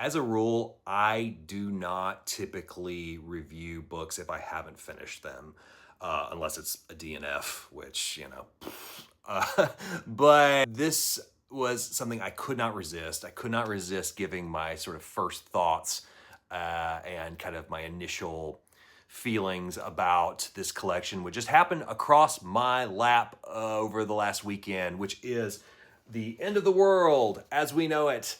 as a rule, I do not typically review books if I haven't finished them, unless it's a DNF, which, uh, but this was something I could not resist. I could not resist giving my sort of first thoughts and kind of my initial feelings about this collection, which just happened across my lap over the last weekend, which is The End of the World as We Know It.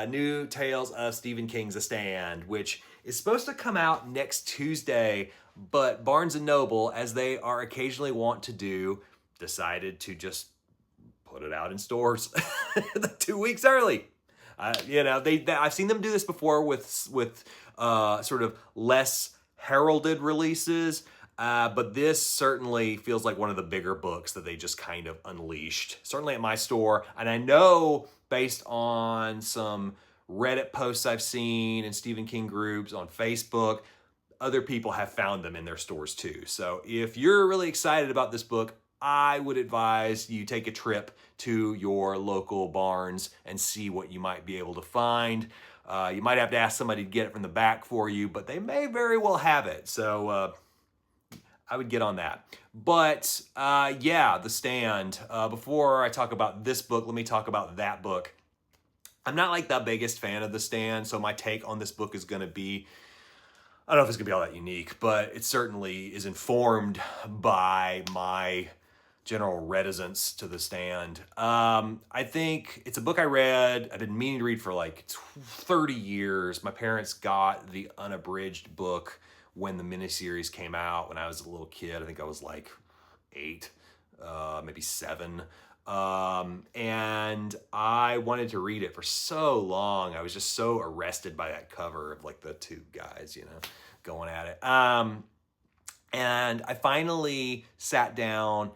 New Tales of Stephen King's The Stand, which is supposed to come out next Tuesday, but Barnes & Noble, as they are occasionally want to do, decided to just put it out in stores 2 weeks early. I've seen them do this before with sort of less heralded releases, but this certainly feels like one of the bigger books that they just kind of unleashed. Certainly at my store, and I know based on some Reddit posts I've seen and Stephen King groups on Facebook, other people have found them in their stores too. So if you're really excited about this book, I would advise you take a trip to your local Barnes and see what you might be able to find. You might have to ask somebody to get it from the back for you, but they may very well have it. So I would get on that. But yeah, The Stand. Before I talk about this book, let me talk about that book. I'm not like the biggest fan of The Stand, so my take on this book is going to be, I don't know if it's going to be all that unique, but it certainly is informed by my general reticence to The Stand. I think it's a book I read, I've been meaning to read for like 30 years. My parents got the unabridged book when the miniseries came out when I was a little kid. I think I was like 8, maybe 7. And I wanted to read it for so long. I was just so arrested by that cover of like the two guys, going at it. And I finally sat down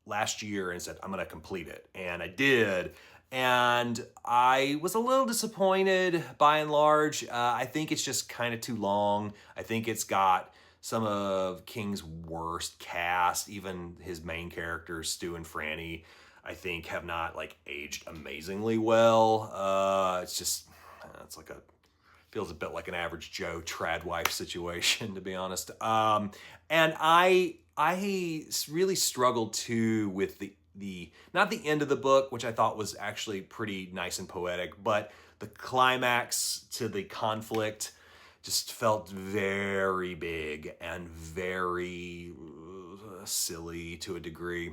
last year and said, I'm going to complete it. And I did. And I was a little disappointed by and large. I think it's just kind of too long. I think it's got some of King's worst cast. Even his main characters, Stu and Franny, I think have not like aged amazingly well. It's feels a bit like an average Joe trad wife situation, to be honest. And I really struggled too with the not the end of the book, which I thought was actually pretty nice and poetic, but the climax to the conflict just felt very big and very silly to a degree.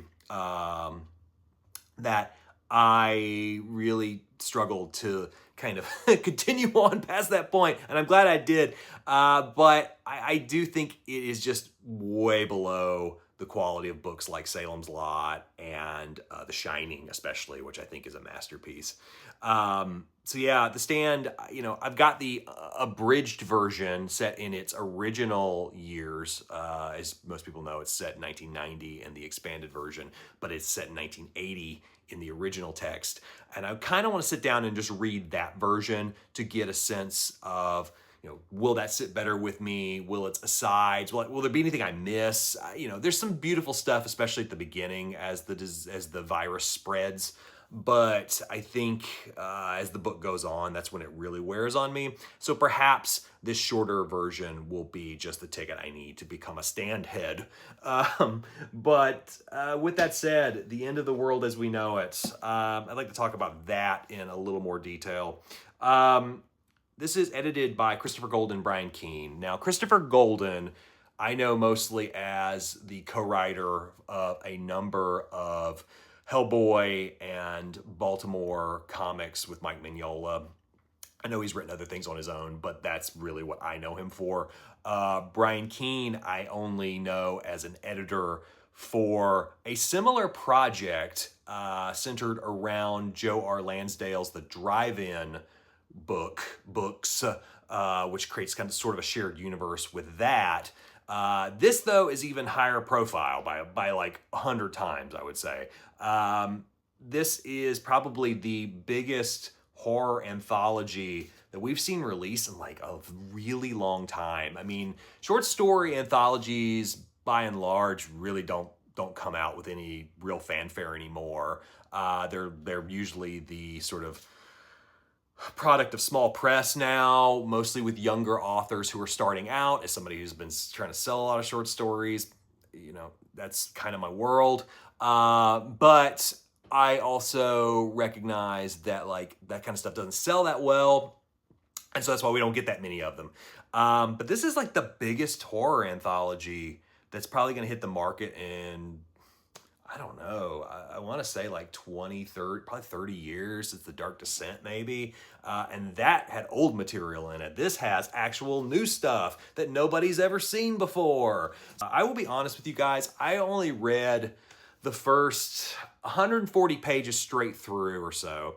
That I really struggled to kind of continue on past that point, and I'm glad I did. But I do think it is just way below the quality of books like Salem's Lot and The Shining, especially, which I think is a masterpiece. So yeah, The Stand, I've got the abridged version set in its original years. As most people know, it's set in 1990 in the expanded version, but it's set in 1980 in the original text. And I kind of want to sit down and just read that version to get a sense of, will that sit better with me? Will its asides, will there be anything I miss? There's some beautiful stuff, especially at the beginning as the virus spreads. But I think as the book goes on, that's when it really wears on me. So perhaps this shorter version will be just the ticket I need to become a stand head. But with that said, The End of the World as We Know It, I'd like to talk about that in a little more detail. This is edited by Christopher Golden and Brian Keene. Now, Christopher Golden, I know mostly as the co-writer of a number of Hellboy and Baltimore comics with Mike Mignola. I know he's written other things on his own, but that's really what I know him for. Brian Keene, I only know as an editor for a similar project centered around Joe R. Lansdale's The Drive-In books, which creates kind of sort of a shared universe with that. This, though, is even higher profile by like 100 times, I would say. This is probably the biggest horror anthology that we've seen released in like a really long time. I mean, short story anthologies, by and large, really don't come out with any real fanfare anymore. They're usually the sort of product of small press now, mostly with younger authors who are starting out. As somebody who's been trying to sell a lot of short stories, you know, that's kind of my world. But I also recognize that like that kind of stuff doesn't sell that well, and so that's why we don't get that many of them. But this is like the biggest horror anthology that's probably going to hit the market in, I don't know, I want to say like 20, 30, probably 30 years. It's The Dark Descent, maybe. And that had old material in it. This has actual new stuff that nobody's ever seen before. I will be honest with you guys, I only read the first 140 pages straight through or so,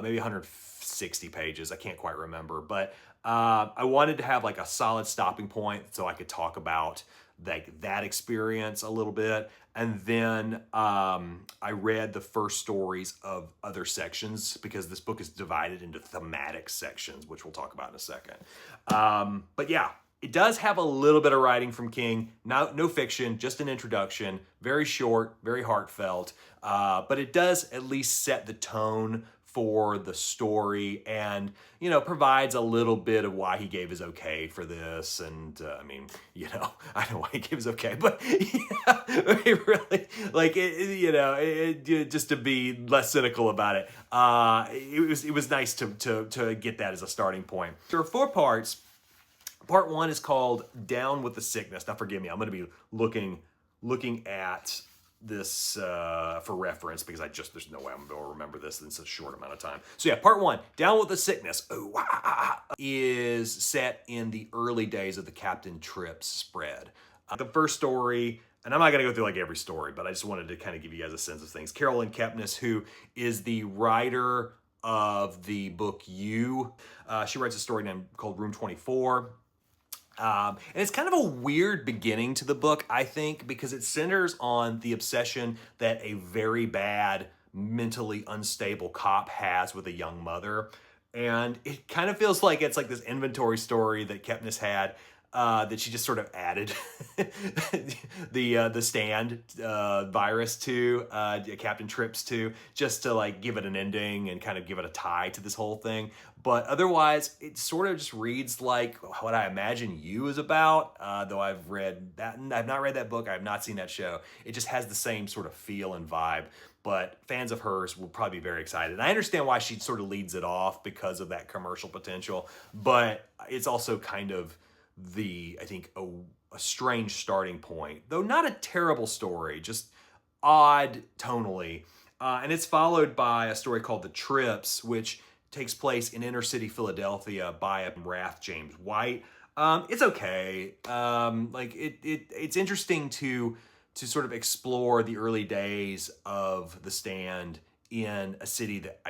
maybe 160 pages, I can't quite remember. But I wanted to have like a solid stopping point so I could talk about like that experience a little bit. And then I read the first stories of other sections because this book is divided into thematic sections, which we'll talk about in a second. But yeah, it does have a little bit of writing from King. No fiction, just an introduction. Very short, very heartfelt. But it does at least set the tone for the story and, you know, provides a little bit of why he gave his okay for this. And I mean, you know, I know why he gave his okay, but yeah, it really, like, just to be less cynical about it, it was nice to get that as a starting point. There are 4 parts. Part 1 is called Down with the Sickness. Now, forgive me, I'm going to be looking at this for reference because there's no way I'm going to remember this in such a short amount of time. So yeah, part 1, Down with the Sickness, is set in the early days of the Captain Trips spread. The first story, and I'm not going to go through like every story, but I just wanted to kind of give you guys a sense of things. Carolyn Kepnes, who is the writer of the book You, she writes a story called Room 24. And it's kind of a weird beginning to the book, I think, because it centers on the obsession that a very bad, mentally unstable cop has with a young mother. And it kind of feels like it's like this inventory story that Kepnes had, that she just sort of added the Stand virus to, Captain Trips to, just to like give it an ending and kind of give it a tie to this whole thing. But otherwise, it sort of just reads like what I imagine You is about, though I've not read that book, I have not seen that show. It just has the same sort of feel and vibe. But fans of hers will probably be very excited. And I understand why she sort of leads it off because of that commercial potential, but it's also kind of I think, a strange starting point, though not a terrible story, just odd tonally. And it's followed by a story called The Trips, which takes place in inner city Philadelphia by a Wrath James White. It's okay. It's interesting to sort of explore the early days of The Stand in a city that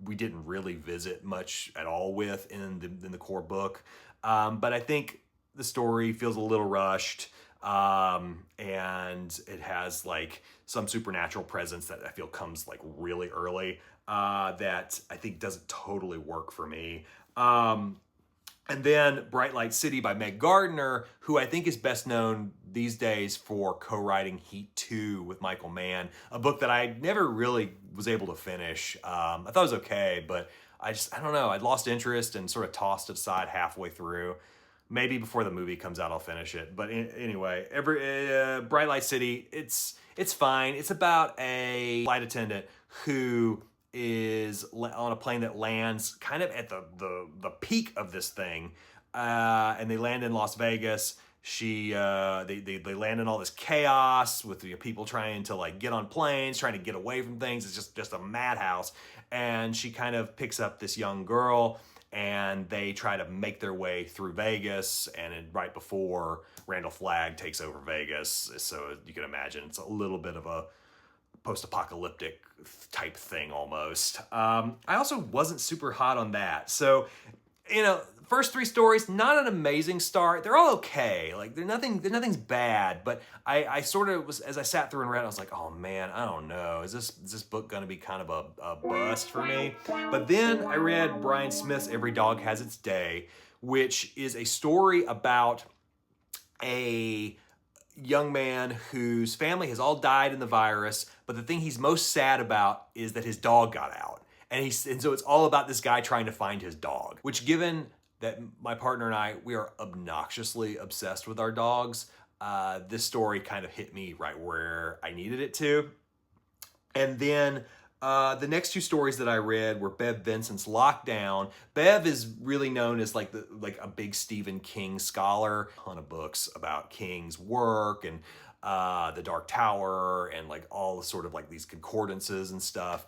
we didn't really visit much at all with in the core book. But I think the story feels a little rushed, and it has like some supernatural presence that I feel comes like really early, that I think doesn't totally work for me. And then Bright Light City by Meg Gardner, who I think is best known these days for co-writing Heat 2 with Michael Mann, a book that I never really was able to finish. I thought it was okay, but I don't know, I'd lost interest and sort of tossed it aside halfway through. Maybe before the movie comes out, I'll finish it. But anyway, Bright Light City, it's fine. It's about a flight attendant who is on a plane that lands kind of at the peak of this thing, and they land in Las Vegas. They land in all this chaos with the people trying to like get on planes, trying to get away from things. It's just a madhouse. And she kind of picks up this young girl, and they try to make their way through Vegas, and right before Randall Flagg takes over Vegas. So you can imagine it's a little bit of a post-apocalyptic type thing almost. I also wasn't super hot on that. So, you know, first 3 stories, not an amazing start. They're all okay. Like nothing's bad, but I sort of was, as I sat through and read, I was like, oh man, I don't know. Is this book gonna be kind of a bust for me? But then I read Brian Smith's Every Dog Has Its Day, which is a story about a young man whose family has all died in the virus, but the thing he's most sad about is that his dog got out. And so it's all about this guy trying to find his dog, which, given that my partner and I, we are obnoxiously obsessed with our dogs, this story kind of hit me right where I needed it to. And then the next two stories that I read were Bev Vincent's Lockdown. Bev is really known as like a big Stephen King scholar. A ton of books about King's work and The Dark Tower and like all the sort of like these concordances and stuff.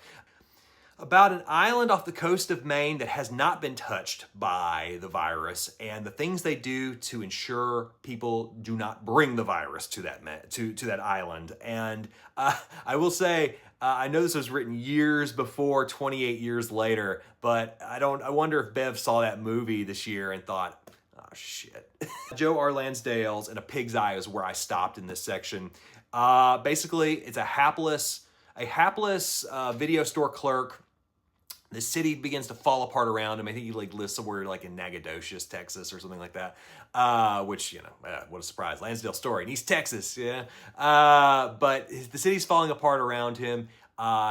About an island off the coast of Maine that has not been touched by the virus, and the things they do to ensure people do not bring the virus to that island. And I will say, I know this was written years before, 28 years later, but I wonder if Bev saw that movie this year and thought, oh shit. Joe R. Lansdale's In a Pig's Eye is where I stopped in this section. Basically, it's a hapless video store clerk. The city begins to fall apart around him. I think he like lives somewhere like in Nacogdoches, Texas, or something like that. Which, you know, what a surprise! Lansdale story in East Texas, yeah. But the city's falling apart around him.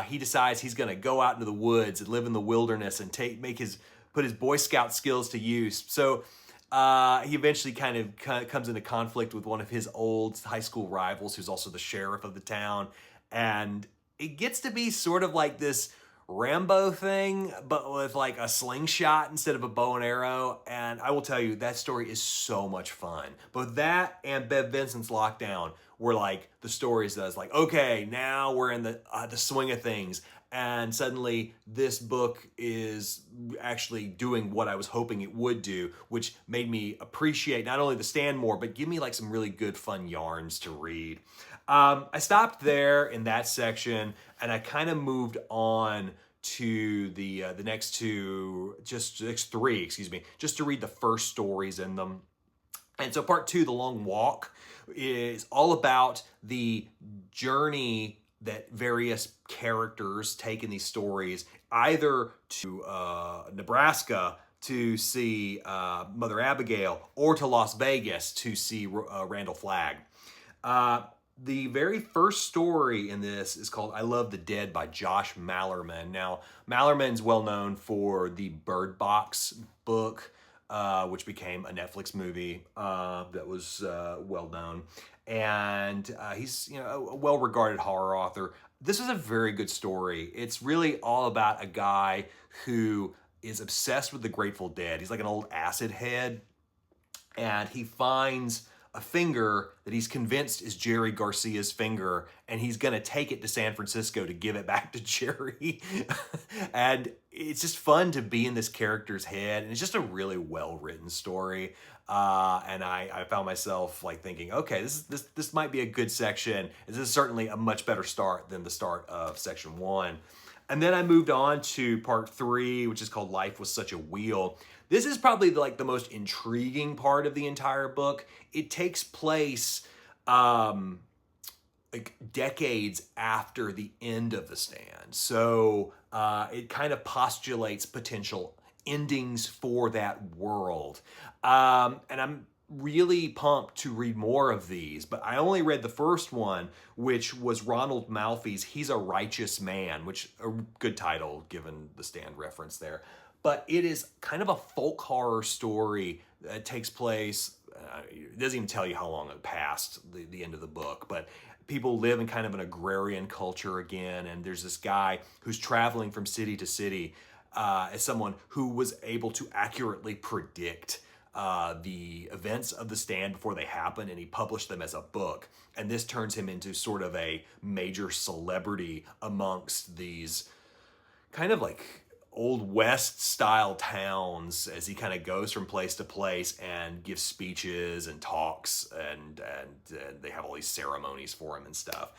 He decides he's going to go out into the woods and live in the wilderness and put his Boy Scout skills to use. So he eventually kind of comes into conflict with one of his old high school rivals, who's also the sheriff of the town, and it gets to be sort of like this Rambo thing, but with like a slingshot instead of a bow and arrow. And I will tell you, that story is so much fun. Both that and Bev Vincent's Lockdown were like the stories that I was like, okay, now we're in the swing of things. And suddenly this book is actually doing what I was hoping it would do, which made me appreciate not only The Stand more, but give me like some really good fun yarns to read. I stopped there in that section, and I kind of moved on to the next three, just to read the first stories in them. And so part 2, The Long Walk, is all about the journey that various characters take in these stories, either to Nebraska to see Mother Abigail, or to Las Vegas to see Randall Flagg. The very first story in this is called I Love the Dead by Josh Malerman. Now, Malerman's well known for the Bird Box book, which became a Netflix movie that was well known. And he's a well-regarded horror author. This is a very good story. It's really all about a guy who is obsessed with the Grateful Dead. He's like an old acid head, and he finds a finger that he's convinced is Jerry Garcia's finger, and he's gonna take it to San Francisco to give it back to Jerry. And it's just fun to be in this character's head, and it's just a really well-written story. And I found myself like thinking, okay, this might be a good section. This is certainly a much better start than the start of section 1. And then I moved on to part 3, which is called Life Was Such a Wheel. This is probably the most intriguing part of the entire book. It takes place like decades after the end of The Stand. So it kind of postulates potential endings for that world. And I'm really pumped to read more of these, but I only read the first one, which was Ronald Malfi's He's a Righteous Man, which a good title given the Stand reference there. But it is kind of a folk horror story that takes place, it doesn't even tell you how long it passed the end of the book, but people live in kind of an agrarian culture again, and there's this guy who's traveling from city to city as someone who was able to accurately predict the events of the Stand before they happen, and he published them as a book. And this turns him into sort of a major celebrity amongst these kind of like Old West style towns as he kind of goes from place to place and gives speeches and talks, and they have all these ceremonies for him and stuff.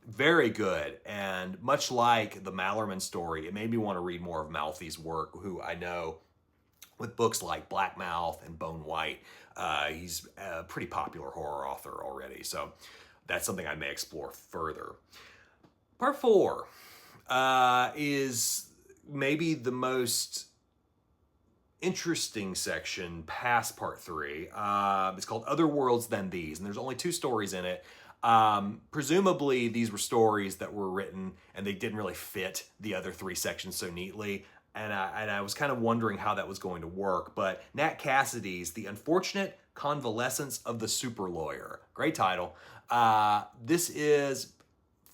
Very good. And much like the Malerman story, it made me want to read more of Malfi's work, who I know with books like Black Mouth and Bone White, he's a pretty popular horror author already. So that's something I may explore further. Part 4 is maybe the most interesting section past part 3. It's called Other Worlds Than These, and there's only 2 stories in it. Presumably, these were stories that were written and they didn't really fit the other 3 sections so neatly. And I was kind of wondering how that was going to work. But Nat Cassidy's The Unfortunate Convalescence of the Super Lawyer. Great title. This is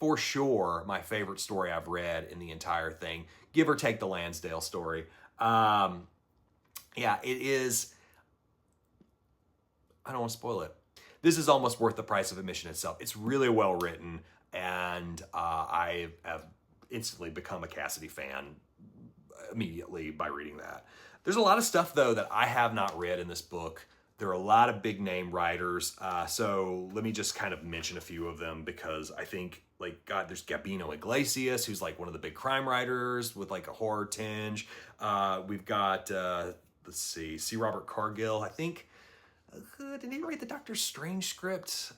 for sure my favorite story I've read in the entire thing, give or take the Lansdale story. Yeah, it is. I don't want to spoil it. This is almost worth the price of admission itself. It's really well written, and I have instantly become a Cassidy fan immediately by reading that. There's a lot of stuff, though, that I have not read in this book. There are a lot of big name writers, so let me just kind of mention a few of them, because I think, like, God, there's Gabino Iglesias, who's like one of the big crime writers with like a horror tinge. We've got, let's see, C. Robert Cargill, I think. Did he write the Doctor Strange script?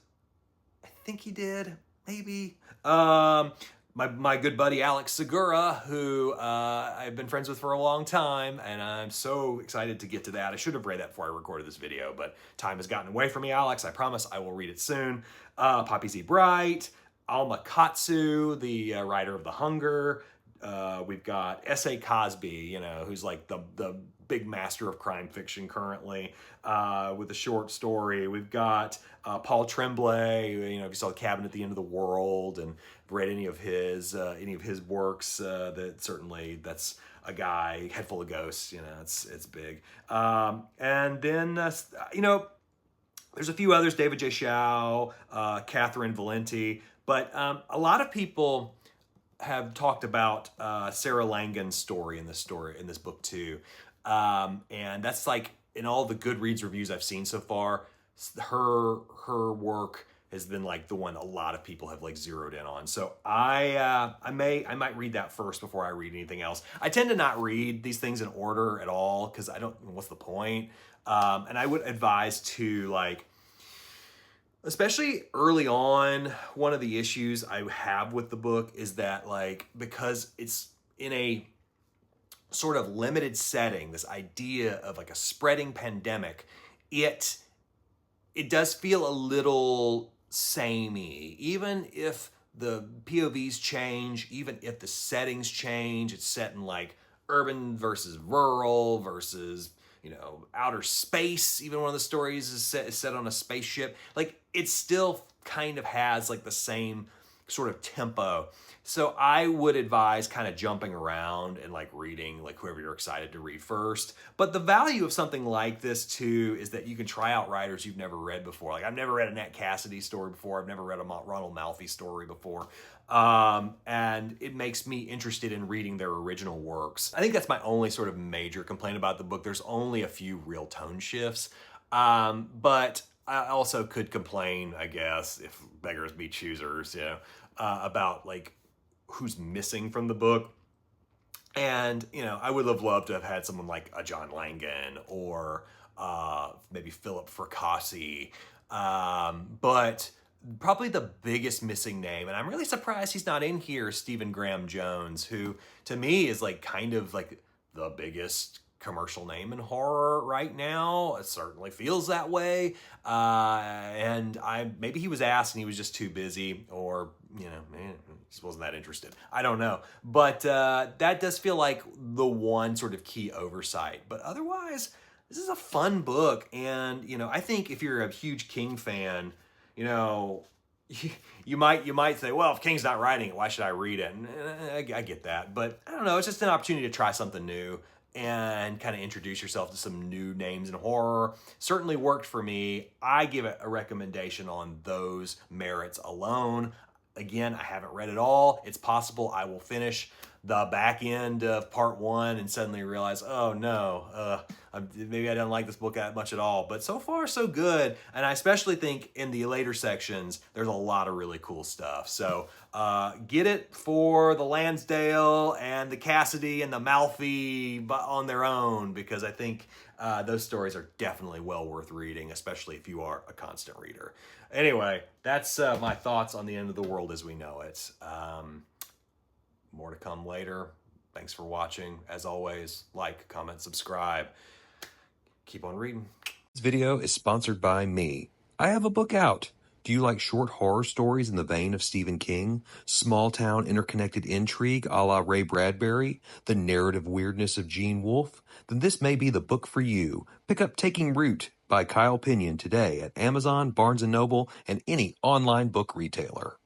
I think he did, maybe. My good buddy Alex Segura, who I've been friends with for a long time, and I'm so excited to get to that. I should have read that before I recorded this video, but time has gotten away from me, Alex. I promise I will read it soon. Poppy Z. Bright, Alma Katsu, the writer of The Hunger. We've got S.A. Cosby, you know, who's like the big master of crime fiction currently, with a short story. We've got Paul Tremblay, you know, if you saw The Cabin at the End of the World and read any of his works, that certainly, that's a guy, Head Full of Ghosts, you know, it's big. And then, you know, there's a few others, David J. Shaw, Catherine Valenti, but a lot of people have talked about Sarah Langan's story in this book too. And that's like, in all the Goodreads reviews I've seen so far, her work has been like the one a lot of people have like zeroed in on. So I might read that first before I read anything else. I tend to not read these things in order at all, because I don't, what's the point? And I would advise to, like, especially early on, one of the issues I have with the book is that, like, because it's in a sort of limited setting, this idea of like a spreading pandemic, it does feel a little samey. Even if the POVs change, even if the settings change, it's set in like urban versus rural versus, you know, outer space. Even one of the stories is set on a spaceship. Like, it still kind of has like the same sort of tempo. So I would advise kind of jumping around and like reading like whoever you're excited to read first. But the value of something like this too is that you can try out writers you've never read before. Like, I've never read a Nat Cassidy story before. I've never read a Ronald Malfi story before. And it makes me interested in reading their original works. I think that's my only sort of major complaint about the book. There's only a few real tone shifts. But I also could complain, I guess, if beggars be choosers, you know, about like who's missing from the book. And, you know, I would have loved to have had someone like a John Langan or maybe Philip Fracassi. But probably the biggest missing name, and I'm really surprised he's not in here, is Stephen Graham Jones, who to me is like kind of like the biggest commercial name in horror right now. It certainly feels that way. And maybe he was asked and he was just too busy, or, you know, man, just wasn't that interested. I don't know. But that does feel like the one sort of key oversight. But otherwise, this is a fun book. And, you know, I think if you're a huge King fan, you know, you might say, well, if King's not writing it, why should I read it? And I get that. But I don't know. It's just an opportunity to try something new and kind of introduce yourself to some new names in horror. Certainly worked for me. I give it a recommendation on those merits alone. Again, I haven't read it all. It's possible I will finish the back end of part 1 and suddenly realize, oh no, maybe I don't like this book that much at all. But so far, so good. And I especially think in the later sections, there's a lot of really cool stuff. So get it for the Lansdale and the Cassidy and the Malfi on their own, because I think those stories are definitely well worth reading, especially if you are a constant reader. Anyway, that's my thoughts on The End of the World as We Know It. More to come later. Thanks for watching. As always, like, comment, subscribe. Keep on reading. This video is sponsored by me. I have a book out. Do you like short horror stories in the vein of Stephen King? Small town interconnected intrigue a la Ray Bradbury? The narrative weirdness of Gene Wolfe? Then this may be the book for you. Pick up Taking Root by Kyle Pinion today at Amazon, Barnes & Noble, and any online book retailer.